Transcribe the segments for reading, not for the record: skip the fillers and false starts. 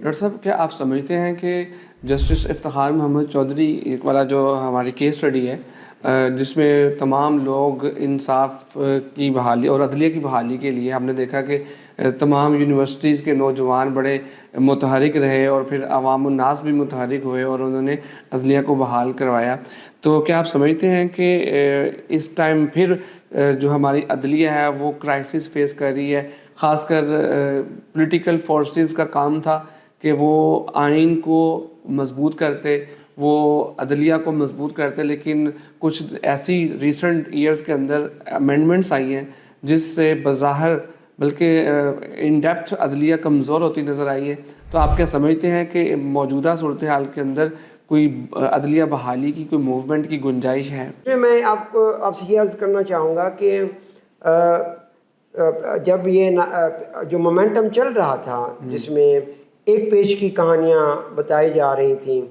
Doctor صاحب کیا آپ سمجھتے ہیں کہ جسٹس افتخار محمد چودھری والا جو ہماری کیس اسٹڈی ہے جس میں تمام لوگ انصاف کی بحالی اور عدلیہ کی بحالی کے لیے ہم نے دیکھا کہ تمام یونیورسٹیز کے نوجوان بڑے متحرک رہے اور پھر عوام الناس بھی متحرک ہوئے اور انہوں نے عدلیہ کو بحال کروایا، تو کیا آپ سمجھتے ہیں کہ اس ٹائم پھر جو ہماری عدلیہ ہے وہ کرائسس فیس کر رہی ہے؟ خاص کر پولیٹیکل فورسز کا کام تھا کہ وہ آئین کو مضبوط کرتے، وہ عدلیہ کو مضبوط کرتے، لیکن کچھ ایسی ریسنٹ ایئرز کے اندر امینڈمنٹس آئی ہیں جس سے بظاہر بلکہ ان ڈیپتھ عدلیہ کمزور ہوتی نظر آئی ہے. تو آپ کیا سمجھتے ہیں کہ موجودہ صورتحال کے اندر کوئی عدلیہ بحالی کی کوئی موومنٹ کی گنجائش ہے؟ میں آپ سے یہ عرض کرنا چاہوں گا کہ جب یہ جو مومنٹم چل رہا تھا جس میں ایک پیج کی کہانیاں بتائی جا رہی تھیں،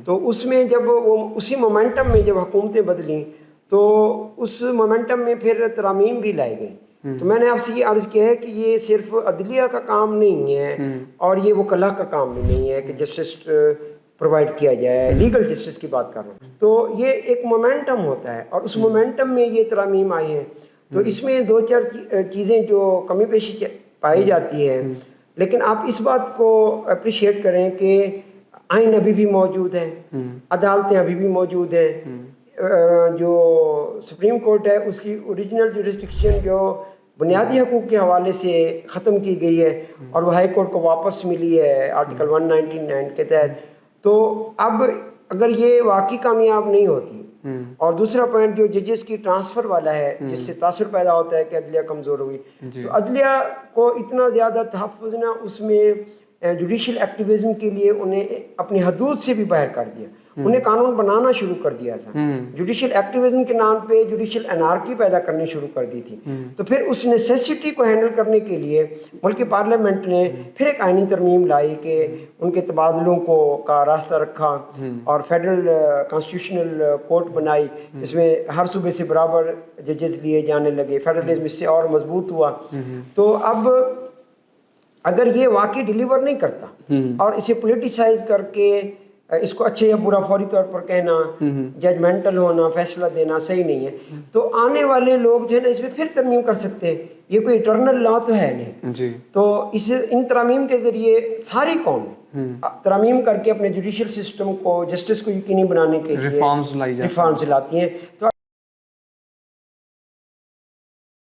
تو اس میں جب وہ اسی مومنٹم میں جب حکومتیں بدلیں تو اس مومنٹم میں پھر ترامیم بھی لائی گئی. تو میں نے آپ سے یہ عرض کیا ہے کہ یہ صرف عدلیہ کا کام نہیں ہے اور یہ وکلا کا کام بھی نہیں ہے کہ جسٹس پرووائڈ کیا جائے، لیگل جسٹس کی بات کر رہا ہوں. تو یہ ایک مومنٹم ہوتا ہے اور اس مومنٹم میں یہ ترامیم آئی ہیں. تو اس میں دو چار چیزیں جو کمی بیشی پائی جاتی ہے، لیکن آپ اس بات کو اپریشیٹ کریں کہ آئین ابھی بھی موجود ہے، عدالتیں ابھی بھی موجود ہیں. جو سپریم کورٹ ہے اس کی اوریجنل جورسڈکشن جو بنیادی حقوق کے حوالے سے ختم کی گئی ہے اور وہ ہائی کورٹ کو واپس ملی ہے آرٹیکل 199 کے تحت. تو اب اگر یہ واقعی کامیاب نہیں ہوتی، اور دوسرا پوائنٹ جو ججز کی ٹرانسفر والا ہے جس سے تاثر پیدا ہوتا ہے کہ عدلیہ کمزور ہوئی، تو عدلیہ کو اتنا زیادہ تحفظ نہ، اس میں جوڈیشل ایکٹیویزم کے لیے انہیں اپنی حدود سے بھی باہر کر دیا، انہیں قانون بنانا شروع کر دیا تھا، جوڈیشل ایکٹیویزم کے نام پہ جوڈیشل انارکی پیدا کرنی شروع کر دی تھی. تو پھر اس نیسیسٹی کو ہینڈل کرنے کے لیے ملکی پارلیمنٹ نے پھر ایک آئینی ترمیم لائی کہ ان کے تبادلوں کا راستہ رکھا اور فیڈرل کانسٹیٹیوشنل کورٹ بنائی جس میں ہر صوبے سے برابر ججز لیے جانے لگے، فیڈرلزم اس سے اور مضبوط ہوا. تو اب اگر یہ واقعی ڈیلیور نہیں کرتا اور اسے پولیٹیسائز کر کے اس کو اچھے یا برا فوری طور پر کہنا، ججمنٹل ہونا، فیصلہ دینا صحیح نہیں ہے، تو آنے والے لوگ جو ہے نا اس میں پھر ترمیم کر سکتے ہیں. یہ کوئی اٹرنل لا تو ہے نہیں. تو ان ترامیم کے ذریعے ساری قوم ترامیم کر کے اپنے جوڈیشل سسٹم کو، جسٹس کو یقینی بنانے کے لیے ریفارمز لاتی ہیں. تو